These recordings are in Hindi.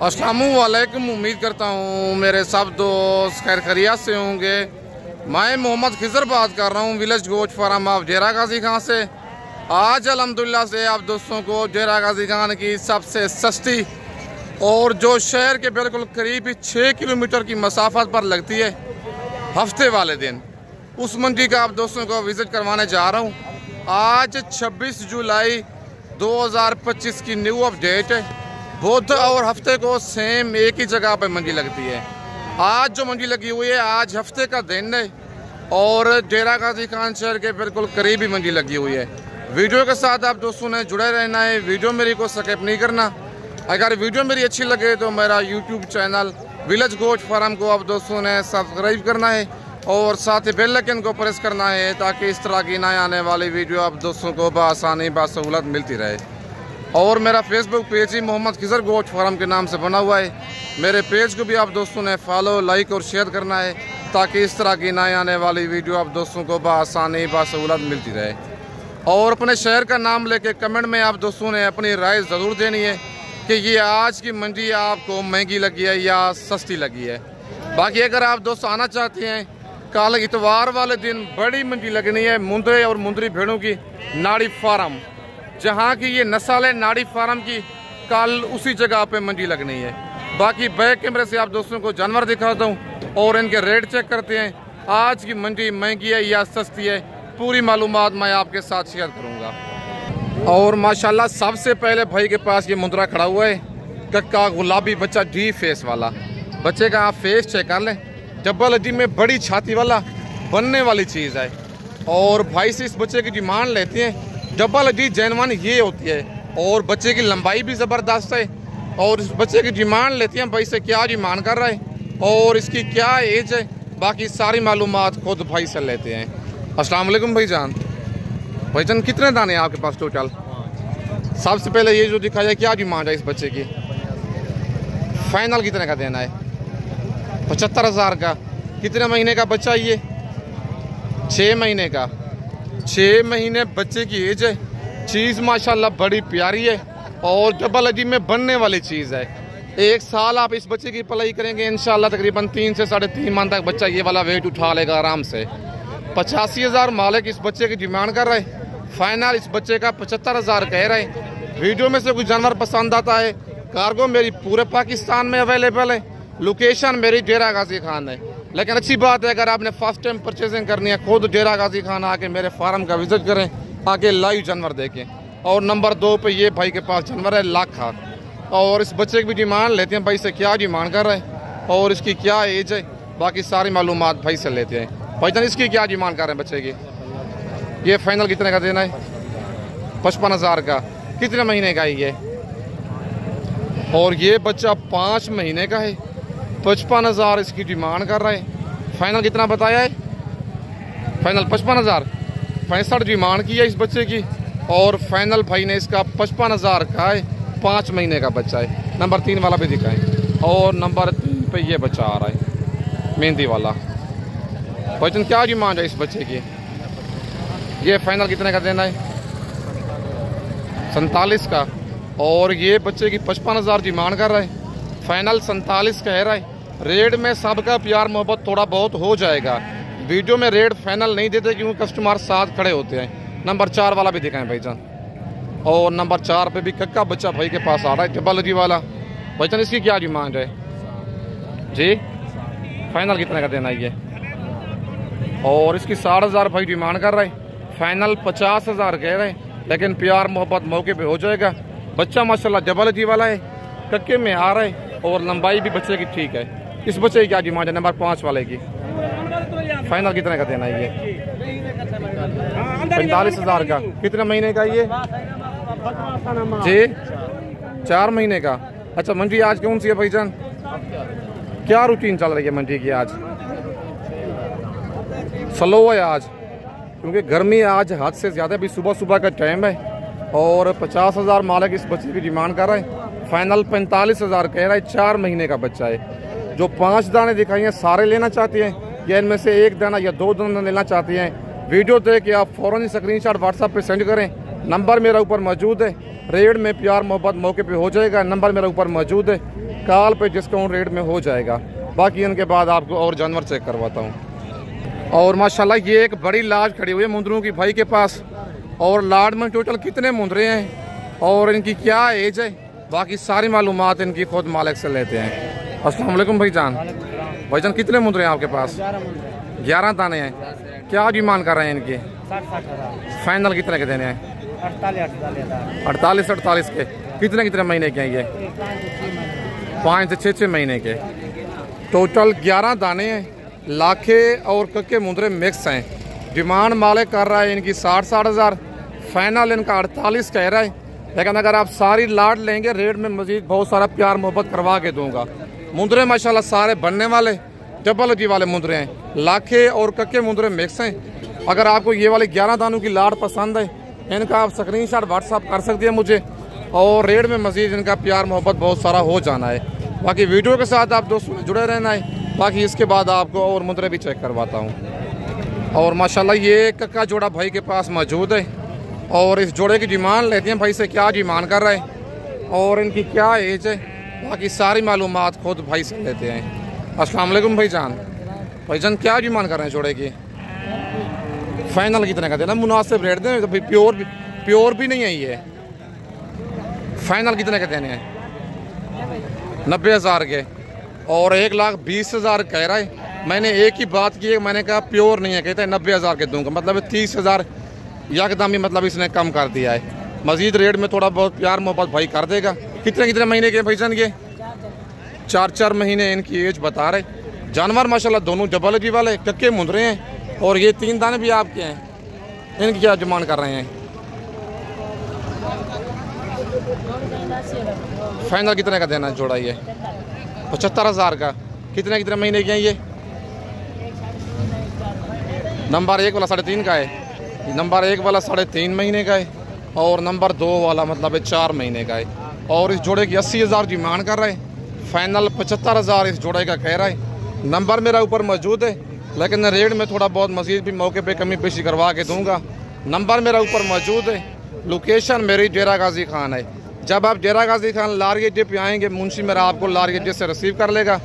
अस्सलामुअलैकुम। उम्मीद करता हूँ मेरे सब दोस्त खैर खैरियत से होंगे। मैं मोहम्मद खिजर बात कर रहा हूँ विलेज गोट फार्म ऑफ डेरा गाजी खान से। आज अल्हम्दुलिल्लाह से आप दोस्तों को डेरा गाजी खान की सबसे सस्ती और जो शहर के बिल्कुल करीब 6 किलोमीटर की मसाफत पर लगती है हफ्ते वाले दिन, उस मंडी का आप दोस्तों को विज़िट करवाने जा रहा हूँ। आज 26 जुलाई 2025 की न्यू अपडेट है। बुध और हफ्ते को सेम एक ही जगह पर मंडी लगती है। आज जो मंडी लगी हुई है, आज हफ्ते का दिन है और डेरा गाजी खान शहर के बिल्कुल करीब ही मंडी लगी हुई है। वीडियो के साथ आप दोस्तों ने जुड़े रहना है, वीडियो मेरी को स्किप नहीं करना। अगर वीडियो मेरी अच्छी लगे तो मेरा YouTube channel village goat farm को आप दोस्तों ने सब्सक्राइब करना है और साथ ही बेल आइकन को प्रेस करना है ताकि इस तरह की नए आने वाली वीडियो आप दोस्तों को बआसानी बासहूलत मिलती रहे। और मेरा फेसबुक पेज ही मोहम्मद खिजर गोट फार्म के नाम से बना हुआ है। मेरे पेज को भी आप दोस्तों ने फॉलो, लाइक और शेयर करना है ताकि इस तरह की नए आने वाली वीडियो आप दोस्तों को बआसानी बासहूलत मिलती रहे। और अपने शहर का नाम लेके कमेंट में आप दोस्तों ने अपनी राय ज़रूर देनी है कि ये आज की मंडी आपको महंगी लगी है या सस्ती लगी है। बाकी अगर आप दोस्त आना चाहते हैं, कल इतवार वाले दिन बड़ी मंडी लगनी है मुंदरे और मुंदरी भेड़ों की नाड़ी फार्म, जहाँ की ये नस्ल है नाड़ी फार्म की। कल उसी जगह पे मंडी लगनी है। बाकी बैक कैमरे से आप दोस्तों को जानवर दिखाता हूँ और इनके रेट चेक करते हैं। आज की मंडी महंगी है या सस्ती है, पूरी मालूमात मैं आपके साथ शेयर करूँगा। और माशाल्लाह सबसे पहले भाई के पास ये मुंदरा खड़ा हुआ है, कक्का गुलाबी बच्चा डी फेस वाला। बच्चे का आप फेस चेक कर लें, डबल हड्डी में बड़ी छाती वाला बनने वाली चीज़ है। और भाई से इस बच्चे की डिमांड लेते हैं, डबल हड्डी जैनवान ये होती है और बच्चे की लंबाई भी ज़बरदस्त है। और इस बच्चे की डिमांड लेते हैं भाई से, क्या डिमांड कर रहा है और इसकी क्या एज है, बाकी सारी मालूमात खुद भाई से लेते हैं। अस्सलाम वालेकुम भाईजान। भाईजान कितने दाने हैं आपके पास टोटल? सबसे पहले ये जो दिखाया, क्या डिमांड है इस बच्चे की? फाइनल कितने का देना है? 75,000 का। कितने महीने का बच्चा ये? 6 महीने का। 6 महीने बच्चे की एज है। चीज़ माशाल्लाह बड़ी प्यारी है और डबल हड्डी में बनने वाली चीज़ है। 1 साल आप इस बच्चे की पलाई करेंगे इंशाल्लाह तकरीबन 3 से 3.5 माह तक बच्चा ये वाला वेट उठा लेगा आराम से। 85,000 मालिक इस बच्चे की डिमांड कर रहे हैं। फाइनल इस बच्चे का 75,000 कह रहे हैं। वीडियो में से कुछ जानवर पसंद आता है, कार्गो मेरी पूरे पाकिस्तान में अवेलेबल है, लोकेशन मेरी डेरा गाजी खान है। लेकिन अच्छी बात है, अगर आपने फर्स्ट टाइम परचेजिंग करनी है, खुद डेरा गाजी खान आके मेरे फार्म का विजिट करें, आके लाइव जानवर देखें। और नंबर 2 पे ये भाई के पास जानवर है लाखा। और इस बच्चे की भी डिमांड लेते हैं भाई से, क्या डिमांड कर रहे हैं और इसकी क्या एज है, बाकी सारी मालूमात भाई से लेते हैं। भाईजान इसकी क्या डिमांड कर रहे हैं बच्चे की? ये फाइनल कितने का देना है? 55,000 का। कितने महीने का है ये? और ये बच्चा 5 महीने का है। 55,000 इसकी डिमांड कर रहा है। फाइनल कितना बताया है? फाइनल 55,000। 65 डिमांड की है इस बच्चे की और फाइनल भाई ने इसका 55,000 का है। 5 महीने का बच्चा है। नंबर 3 वाला भी दिखाएं। और नंबर 3 पे ये बच्चा आ रहा है मेहंदी वाला। भाईजान क्या डिमांड है इस बच्चे की? ये फाइनल कितने का देना है? 47 का। और ये बच्चे की 55,000 डिमांड कर रहा है। फाइनल 47 कह रहा है। रेट में सबका प्यार मोहब्बत थोड़ा बहुत हो जाएगा। वीडियो में रेट फाइनल नहीं देते क्योंकि कस्टमर साथ खड़े होते हैं। नंबर 4 वाला भी दिखाएं भाईजान। और नंबर 4 पे भी कक्का बच्चा भाई के पास आ रहा है, डबल हड्डी वाला। भाईजान इसकी क्या डिमांड है जी? फाइनल कितने का देना है ये? और इसकी 60,000 भाई डिमांड कर रहा है। फाइनल 50,000 कह रहे हैं, लेकिन प्यार मोहब्बत मौके पे हो जाएगा। बच्चा माशाल्लाह डबल हड्डी वाला है, कक्के में आ रहा है और लंबाई भी बच्चे की ठीक है। इस बच्चे की क्या डिमांड है? नंबर 5 वाले की। फाइनल कितने का देना है ये? 45,000 का। कितने महीने का ये जी? 4 महीने का। अच्छा, मंडी आज कौन सी है भाईजान? क्या रूटीन चल रही है मंडी की? आज स्लो है आज, क्योंकि गर्मी आज हद से ज़्यादा भी सुबह का टाइम है। और 50,000 मालिक इस बच्चे की डिमांड कर रहे हैं। फाइनल 45,000 कह रहा है। 4 महीने का बच्चा है। जो 5 दाने दिखाई हैं सारे लेना चाहते हैं या इनमें से 1 दाना या 2 दाना लेना चाहते हैं, वीडियो देख के आप फ़ौरन ही स्क्रीनशॉट व्हाट्सएप पे सेंड करें। नंबर मेरा ऊपर मौजूद है। रेट में प्यार मोहब्बत मौके पे हो जाएगा। नंबर मेरा ऊपर मौजूद है। कॉल पे डिस्काउंट रेट में हो जाएगा। बाकी इनके बाद आपको और जानवर चेक करवाता हूँ। और माशाल्लाह ये एक बड़ी लाट खड़ी हुई है मुंदरों की भाई के पास। और लाट में टोटल कितने मुंदरे हैं और इनकी क्या एज है, बाकी सारी मालूमात इनकी खुद मालिक से लेते हैं। अस्सलाम वालेकुम भाईजान। भाईजान कितने मुंदरे हैं आपके पास? 11 दाने हैं। क्या डिमांड कर रहे हैं इनकी? 60 फाइनल कितने के देने हैं? 48 के। कितने महीने के हैं ये? 5 से 6 महीने के। टोटल 11 दाने हैं। लाखे और कक्के मुंदरे मिक्स हैं। डिमांड मालिक कर रहा है इनकी 60 हज़ार। फाइनल इनका 48 कह रहा है, लेकिन अगर आप सारी लाट लेंगे रेट में मजीद बहुत सारा प्यार मोहब्बत करवा के दूंगा। मुंदरे माशाल्लाह सारे बनने वाले डबल जी वाले मुंदरे हैं। लाखे और कक्के मुंदरे मिक्स हैं। अगर आपको ये वाले 11 दानों की लाट पसंद है, इनका आप स्क्रीनशॉट व्हाट्सअप कर सकते हैं मुझे, और रेट में मजीद इनका प्यार मोहब्बत बहुत सारा हो जाना है। बाकी वीडियो के साथ आप दोस्तों में जुड़े रहना है। बाकी इसके बाद आपको और मुंदरे भी चेक करवाता हूँ। और माशाल्लाह ये कक्का जोड़ा भाई के पास मौजूद है। और इस जोड़े की डिमांड लेते हैं भाई से, क्या डिमांड कर रहे हैं और इनकी क्या एज है, बाकी सारी मालूमात खुद भाई से लेते हैं। अस्सलाम वालेकुम भाईजान। भाईजान क्या डिमांड कर रहे हैं जोड़े की? फाइनल कितने का देना? मुनासिब रेट दें, तो भाई प्योर भी नहीं है ये। फाइनल कितने के देने हैं? 90,000 के। और 1,20,000 कह रहा है। मैंने एक ही बात की है, मैंने कहा प्योर नहीं है, कहते हैं 90,000 के दूंगा, मतलब 30,000 यकदम ही मतलब इसने कम कर दिया है। मजीद रेट में थोड़ा बहुत प्यार मोहब्बत भाई कर देगा। कितने महीने के भाईजान ये? 4 महीने इनकी एज बता रहे। जानवर माशाल्लाह दोनों डबल जी वाले कक्के मुंदरे हैं। और ये 3 दाने भी आपके हैं। इनकी क्या डिमांड कर रहे हैं? फाइनल कितने का देना है जोड़ा ये? 75,000 का। कितने महीने के हैं ये? नंबर 1 वाला 3.5 का है। नंबर 1 वाला 3.5 महीने का है। और नंबर 2 वाला मतलब 4 महीने का है। और इस जोड़े की 80,000 डिमांड कर रहे हैं। फाइनल 75,000 इस जोड़े का कह रहा है। नंबर मेरा ऊपर मौजूद है, लेकिन रेट में थोड़ा बहुत मजीद भी मौके पे कमी पेशी करवा के दूंगा। नंबर मेरा ऊपर मौजूद है। लोकेशन मेरी डेरा गाजी खान है। जब आप डेरा गाजी खान लारगेजे पे आएंगे, मुंशी मेरा आपको लारगेजे से रिसीव कर लेगा।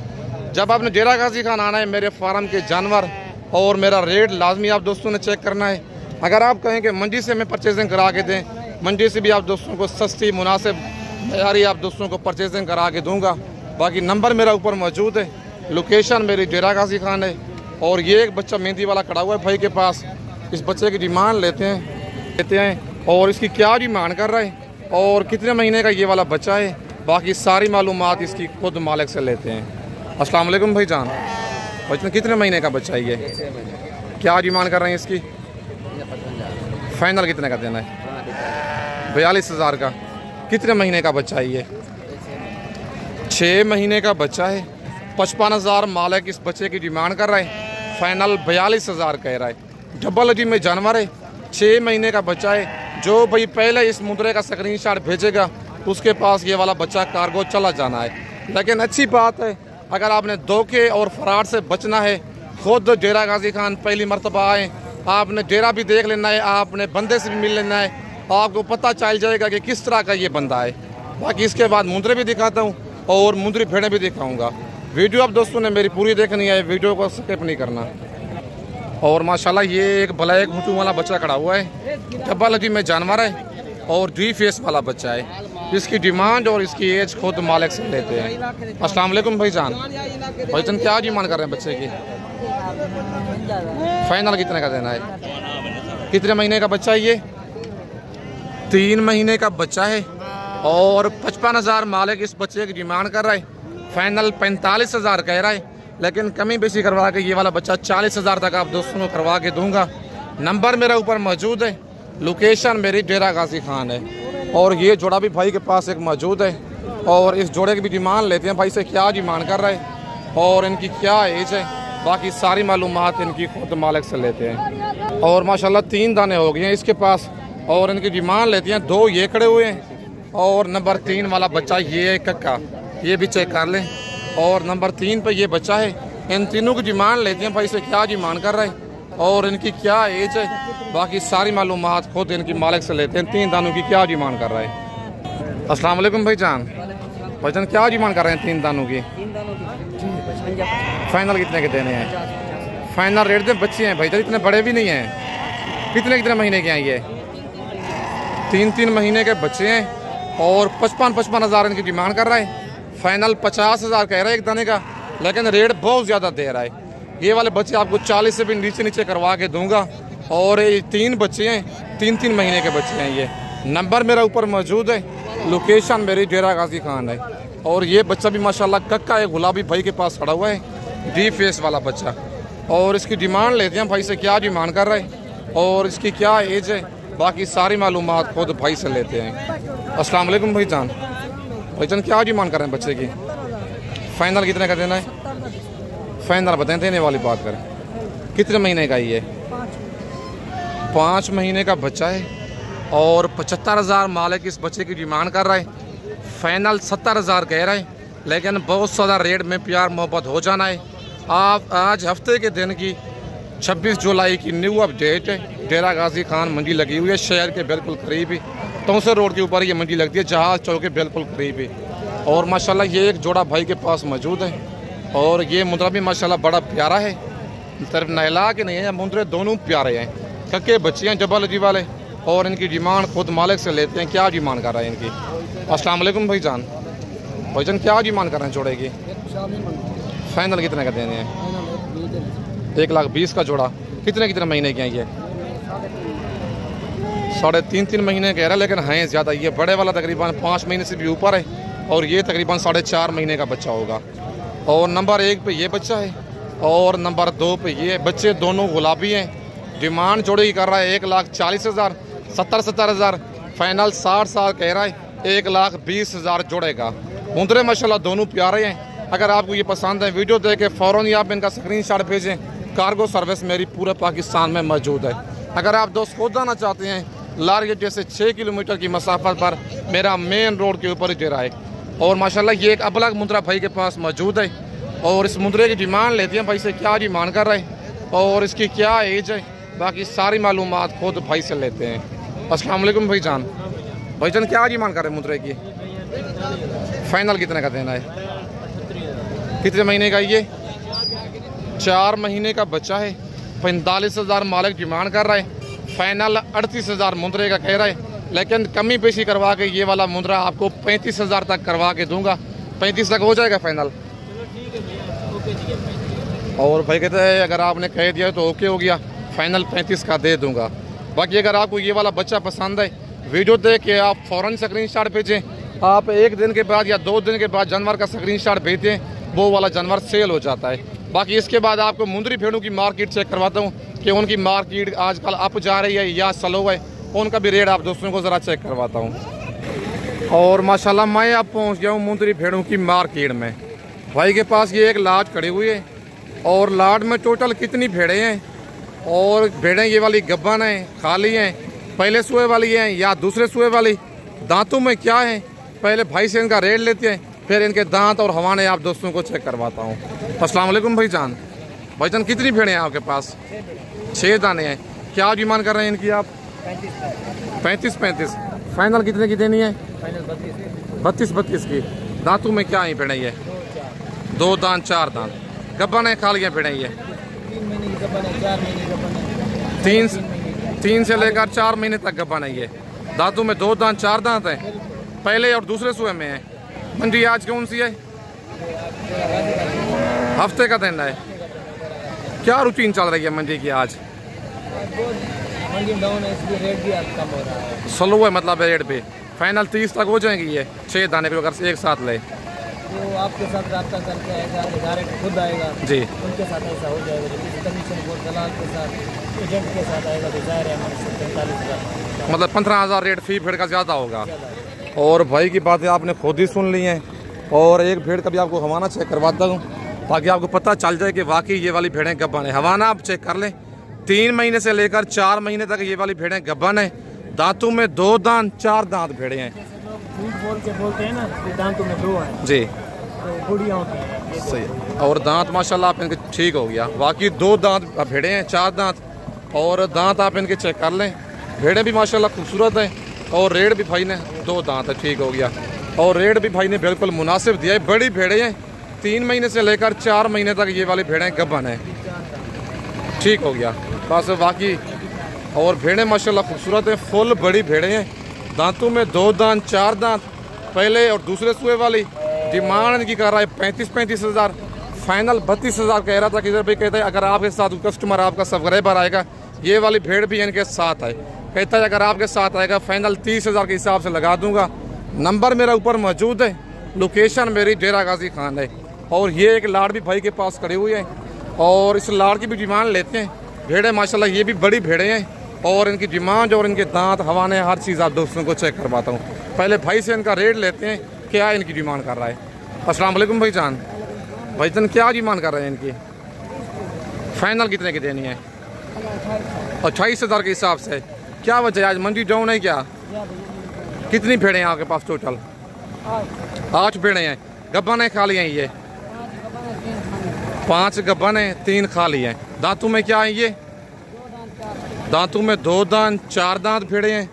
जब आपने डेरा गाजी खान आना है, मेरे फार्म के जानवर और मेरा रेट लाजमी आप दोस्तों ने चेक करना है। अगर आप कहें कि मंडी से मैं परचेजिंग करा के दें, मंडी से भी आप दोस्तों को सस्ती मुनासिब यारी आप दोस्तों को परचेजिंग करा के दूंगा। बाकी नंबर मेरा ऊपर मौजूद है। लोकेशन मेरी डेरा गाजी खान है। और ये एक बच्चा मेहंदी वाला खड़ा हुआ है भाई के पास। इस बच्चे की डिमांड लेते हैं और इसकी क्या डिमांड कर रहा है और कितने महीने का ये वाला बच्चा है, बाकी सारी मालूमात इसकी खुद मालिक से लेते हैं। अस्सलाम वालेकुम भाईजान। भाईजान कितने महीने का बच्चा है ये? क्या डिमांड कर रहे हैं इसकी? फाइनल कितने का देना है? 42,000 का। कितने महीने का बच्चा है ये? 6 महीने का बच्चा है। 55,000 मालिक इस बच्चे की डिमांड कर रहा है। फाइनल 42,000 कह रहा है। डबल जी में जानवर है। 6 महीने का बच्चा है। जो भाई पहले इस मुद्रे का स्क्रीनशॉट भेजेगा उसके पास ये वाला बच्चा कार्गो चला जाना है। लेकिन अच्छी बात है, अगर आपने धोखे और फराड से बचना है, खुद डेरा गाजी खान पहली मरतबा आए, आपने डेरा भी देख लेना है, आपने बंदे से भी मिल लेना है, आपको पता चल जाएगा कि किस तरह का ये बंदा है। बाकी इसके बाद मुंदरे भी दिखाता हूँ और मुंदरी भेड़ें भी दिखाऊंगा। वीडियो आप दोस्तों ने मेरी पूरी देखनी है, वीडियो को स्किप नहीं करना। और माशाल्लाह ये एक ब्लैक हुटू वाला बच्चा खड़ा हुआ है। डबल जी में जानवर है और डी फेस वाला बच्चा है। इसकी डिमांड और इसकी एज खुद मालिक से लेते हैं। अस्सलाम वालेकुम भाईजान। भाईजान क्या डिमांड कर रहे हैं बच्चे की? फाइनल कितने का देना है? कितने महीने का बच्चा है ये? 3 महीने का बच्चा है। और 55,000 मालिक इस बच्चे की डिमांड कर रहा है। फाइनल 45,000 कह रहा है, लेकिन कमी बेसी करवा के ये वाला बच्चा 40,000 तक आप दोस्तों को करवा के दूंगा। नंबर मेरा ऊपर मौजूद है। लोकेशन मेरी डेरा गाजी खान है। और ये जोड़ा भी भाई के पास एक मौजूद है। और इस जोड़े की भी डिमांड लेते हैं भाई से, क्या डिमांड कर रहा है और इनकी क्या एज है, बाकी सारी मालूमात इनकी खुद मालिक से लेते हैं। और माशाल्लाह 3 दाने हो गए हैं इसके पास और इनकी डिमांड लेती हैं। 2 ये खड़े हुए हैं और नंबर 3 वाला बच्चा ये कक्का, ये भी चेक कर लें। और नंबर 3 पे ये बच्चा है। इन तीनों की डिमांड लेते हैं भाई से, क्या डिमांड कर रहे हैं और इनकी क्या एज है, बाकी सारी मालूमात खुद इनकी मालिक से लेते हैं। 3 दानों की क्या डिमांड कर रहे हैं। अस्सलाम वालेकुम भाईजान। भाईजान क्या डिमांड कर रहे हैं 3 दानों की? 3 दानों की फाइनल कितने के देने हैं? फाइनल रेट दे। बच्चे हैं भाईजान, इतने बड़े भी नहीं हैं। कितने महीने के हैं ये? 3 महीने के बच्चे हैं और 55 हज़ार इनकी डिमांड कर रहा है। फाइनल 50 हज़ार कह रहा है एक दाने का, लेकिन रेट बहुत ज़्यादा दे रहा है। ये वाले बच्चे आपको 40 से भी नीचे करवा के दूंगा। और ये 3 बच्चे हैं, 3 महीने के बच्चे हैं। ये नंबर मेरा ऊपर मौजूद है, लोकेशन मेरी डेरा गाजी खान है। और ये बच्चा भी माशाल्लाह कक्का है, गुलाबी भाई के पास खड़ा हुआ है, डी फेस वाला बच्चा। और इसकी डिमांड लेते हैं भाई से, क्या डिमांड कर रहा है और इसकी क्या एज है, बाकी सारी मालूमात खुद भाई से लेते हैं। अस्सलाम वालेकुम भाईजान। भाईजान क्या डिमांड कर रहे हैं बच्चे की? फाइनल कितने का देना है? फाइनल बताएं, देने वाली बात करें। कितने महीने का ये? 5 महीने का बच्चा है और 75 हज़ार मालिक इस बच्चे की डिमांड कर रहा है। फाइनल 70 हज़ार कह रहा है, लेकिन बहुत ज़्यादा रेट में प्यार मोहब्बत हो जाना है। आप आज हफ्ते के दिन की 26 जुलाई की न्यू अपडेट है। डेरा गाजी खान मंडी लगी हुई है, शहर के बिल्कुल करीब ही, तौसर रोड के ऊपर ये मंडी लगती है, जहाज चौक के बिल्कुल करीब ही। और माशाल्लाह ये एक जोड़ा भाई के पास मौजूद है। और ये मुंद्रा भी माशाल्लाह बड़ा प्यारा है, सिर्फ नहला के नहीं है, मुंद्रे दोनों प्यारे हैं, कक्के बच्चे हैं जबल जी वाले। और इनकी डिमांड खुद मालिक से लेते हैं, क्या डिमांड कर रहे हैं इनकी? अस्सलाम वालेकुम भाईजान। भाईजान क्या डिमांड कर रहे हैं जोड़े की? फाइनल कितने का देने हैं? 1,20,000 का जोड़ा। कितने महीने के हैं ये? 3.5 महीने कह रहा है, लेकिन हैं ज़्यादा। ये बड़े वाला तकरीबन 5 महीने से भी ऊपर है और ये तकरीबन 4.5 महीने का बच्चा होगा। और नंबर 1 पे ये बच्चा है और नंबर 2 पे ये बच्चे दोनों गुलाबी हैं। डिमांड जोड़े की कर रहा है 1,40,000, 70 हज़ार। फाइनल 60 साल कह रहा है, 1,20,000 जोड़े का। मुंद्रे माशाल्लाह दोनों प्यारे हैं। अगर आपको ये पसंद है, वीडियो देख के फ़ौरन ही आप इनका स्क्रीनशॉट भेजें। कार्गो सर्विस मेरी पूरे पाकिस्तान में मौजूद है। अगर आप दोस्त खुद आना चाहते हैं, लारगेट जैसे 6 किलोमीटर की मसाफत पर मेरा मेन रोड के ऊपर ही डेरा है। और माशाल्लाह ये एक अबलग मुंद्रा भाई के पास मौजूद है। और इस मुंद्रे की डिमांड लेते हैं भाई से, क्या डिमांड कर रहे हैं और इसकी क्या एज है, बाकी सारी मालूमात खुद भाई से लेते हैं। अस्सलाम वालेकुम भाईजान। भाईजान क्या डिमांड कर रहे हैं मुंद्रे की? फाइनल कितने का देना है? कितने महीने का ये? 4 महीने का बच्चा है। 45 हज़ार मालिक डिमांड कर रहा है। फाइनल 38 हज़ार मुंद्रे का कह रहा है, लेकिन कमी पेशी करवा के ये वाला मुंद्रा आपको 35 हज़ार तक करवा के दूंगा। 35 तक हो जाएगा फाइनल। और भाई कहते हैं अगर आपने कह दिया तो ओके हो गया, फाइनल 35 का दे दूंगा। बाकी अगर आपको ये वाला बच्चा पसंद है, वीडियो देख के आप फ़ौरन स्क्रीनशॉट भेजें। आप 1 दिन के बाद या 2 दिन के बाद जानवर का स्क्रीनशॉट भेजें, वो वाला जानवर सेल हो जाता है। बाकी इसके बाद आपको मुंद्री भेड़ों की मार्केट चेक करवाता हूँ कि उनकी मार्केट आजकल अप जा रही है या स्लो है, उनका भी रेट आप दोस्तों को ज़रा चेक करवाता हूँ। और माशाल्लाह मैं अब पहुँच गया हूँ मुंद्री भेड़ों की मार्केट में। भाई के पास ये एक लाट खड़ी हुई है और लाट में टोटल कितनी भेड़ें हैं और भेड़ें ये वाली गब्बन हैं, खाली हैं, पहले सुए वाली हैं या दूसरे सुए वाली, दांतों में क्या है, पहले भाई से इनका रेट लेते हैं, फिर इनके दांत और हवाने आप दोस्तों को चेक करवाता हूँ। अस्सलाम वालेकुम भाईजान। भाईजान कितनी भेड़ें हैं आपके पास? 6 दाने हैं। क्या डिमांड कर रहे हैं इनकी आप? 35। फाइनल कितने की देनी है? 32 की। दांतों में क्या है भेड़ें ये? 2 दांत 4 दांत। गब्बन है, खालियाँ भेड़ें ये? 3 से लेकर 4 महीने तक गब्बन है ये। दांतों में 2 दांत 4 दांत हैं, पहले और दूसरे सुए में है। मंडी आज कौन सी है? हफ्ते का दिन है। क्या रूटीन चल रही है मंडी की आज? मंडी डाउन है, इसलिए रेट भी कम हो रहा है। स्लो है मतलब रेट पे। फाइनल 30 तक हो जाएगी ये 6 दाने पे अगर एक साथ ले तो आपके साथ रब्ता करके आएगा, डायरेक्ट खुद आएगा जी, उनके साथ ऐसा हो जाएगा। जैसे कमीशन बोर्ड दलाल के साथ एजेंट के साथ आएगा तो जाहिर है हमारे 45,000 मतलब 15,000 रेट फी भेड़ का ज़्यादा होगा। और भाई की बातें आपने खुद ही सुन ली हैं। और एक भेड़ का भी आपको हवाना चेक करवाता हूँ ताकि आपको पता चल जाए कि वाकई ये वाली भेड़ें गब्बन है। हवाना आप चेक कर लें, 3 महीने से लेकर 4 महीने तक ये वाली भेड़ें गब्बन है। दांतों में 2 दांत 4 दांत भेड़े हैं। बोलते हैं ना, दांतों में 2 हैं जी, तो बुढ़िया होती है सही। और दांत माशाल्लाह आप इनके ठीक हो गया, बाकी 2 दांत भेड़े हैं 4 दांत। और दांत आप इनके चेक कर लें, भेड़ें भी माशाल्लाह खूबसूरत हैं और रेट भी भाई ने 2 दांत है, ठीक हो गया। और रेट भी भाई ने बिल्कुल मुनासिब दिया है। बड़ी भेड़ें हैं, 3 महीने से लेकर 4 महीने तक ये वाली भेड़ें गब्बन है। ठीक हो गया बस। बाकी और भेड़ें माशाल्लाह खूबसूरत हैं, फुल बड़ी भेड़ें हैं। दांतों में 2 दांत 4 दांत पहले और दूसरे सूए वाली। डिमांड इनकी कर रहा है 35 हज़ार, फाइनल 32 हज़ार कह रहा था। किधर भाई कहता है अगर आपके साथ कस्टमर आपका सब्सक्राइबर आएगा, ये वाली भेड़ भी इनके साथ है। कहता है अगर आपके साथ आएगा फाइनल 30 हज़ार के हिसाब से लगा दूंगा। नंबर मेरा ऊपर मौजूद है, लोकेशन मेरी डेरा गाजी खान है। और ये एक लाड़ भी भाई के पास खड़ी हुई है और इस लाड़ की भी डिमांड लेते हैं। भेड़ें माशाल्लाह ये भी बड़ी भेड़ें हैं और इनकी डिमांड और इनके दांत हवाने हर चीज़ आप दोस्तों को चेक करवाता हूँ। पहले भाई से इनका रेट लेते हैं, क्या इनकी डिमांड कर रहा है। अस्सलाम वालेकुम भाईजान। भाईजान क्या डिमांड कर रहे हैं इनकी? फाइनल कितने की देनी है? 28 हज़ार के हिसाब से। क्या वजह है आज मंडी डाउन है क्या? कितनी भेड़ें हैं आपके पास टोटल? 8 भेड़ें हैं। गब्बन है खाली हैं ये? 5 गब्बन है, 3 खाली हैं। दांतों में क्या है ये? दांतों में 2 दांत 4 दांत भेड़े हैं।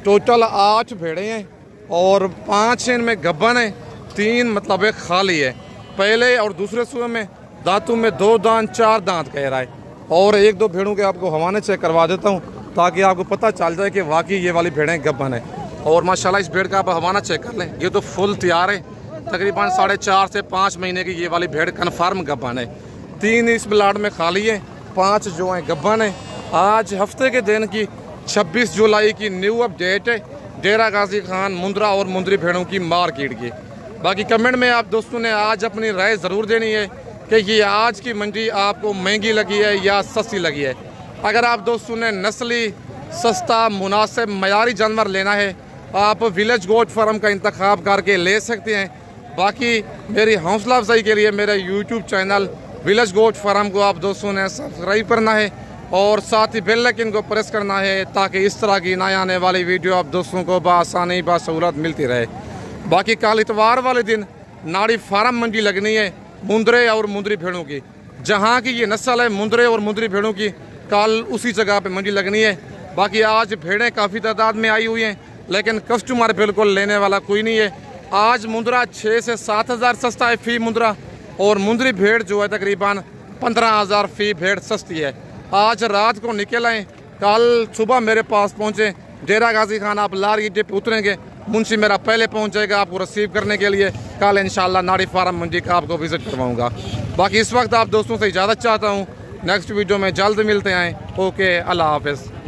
टोटल 8 भेड़े हैं और 5 इनमें गब्बन है, 3 मतलब एक खाली है। पहले और दूसरे सूए में दांतों में 2 दांत 4 दांत कह रहा है। और 1-2 भेड़ों के आपको हवाने चेक करवा देता हूँ ताकि आपको पता चल जाए कि वाकई ये वाली भेड़ें गब्बन है। और माशाल्लाह इस भेड़ का आप हवाना चेक कर लें, ये तो फुल तैयार है। तकरीबन 4.5 से 5 महीने की ये वाली भेड़ कन्फर्म गब्बन है। 3 इस ब्लाड में खाली है, 5 जो हैं गब्बन है। आज हफ्ते के दिन की 26 जुलाई की न्यू अपडेट है डेरा गाजी खान मुंद्रा और मुंद्री भेड़ों की मार्केट की। बाकी कमेंट में आप दोस्तों ने आज अपनी राय ज़रूर देनी है कि ये आज की मंडी आपको महंगी लगी है या सस्ती लगी है। अगर आप दोस्तों ने नस्ली सस्ता मुनासिब मयारी जानवर लेना है, आप विलेज गोट फार्म का इंतखाब करके ले सकते हैं। बाकी मेरी हौसला अफजाई के लिए मेरा YouTube channel village goat farm को आप दोस्तों ने सब्सक्राइब करना है और साथ ही बेल आइकन को प्रेस करना है ताकि इस तरह की नए आने वाली वीडियो आप दोस्तों को बआसानी बासहूलत मिलती रहे। बाकी कल इतवार वाले दिन नाड़ी फार्म मंडी लगनी है मुंद्रे और मुंद्री भेड़ों की। जहाँ की ये नस्ल है मुंद्रे और मुंद्री भेड़ों की, कल उसी जगह पे मंडी लगनी है। बाकी आज भेड़ें काफ़ी तादाद में आई हुई हैं लेकिन कस्टमर बिल्कुल लेने वाला कोई नहीं है। आज मुंद्रा 6 से 7 हज़ार सस्ता है फ़ी मुंद्रा और मुंद्री भेड़ जो है तकरीबन 15 हज़ार फ़ी भेड़ सस्ती है। आज रात को निकल आए, कल सुबह मेरे पास पहुँचे डेरा गाजी खान। आप लारी अड्डे पे उतरेंगे, मुंशी मेरा पहले पहुँच जाएगा आपको रिसीव करने के लिए। कल इंशाल्लाह नाड़ी फार्म मंडी का आपको विज़िट करवाऊँगा। बाकी इस वक्त आप दोस्तों से इजाज़त चाहता हूँ, नेक्स्ट वीडियो में जल्द मिलते हैं। ओके, अल्लाह हाफ़िज़।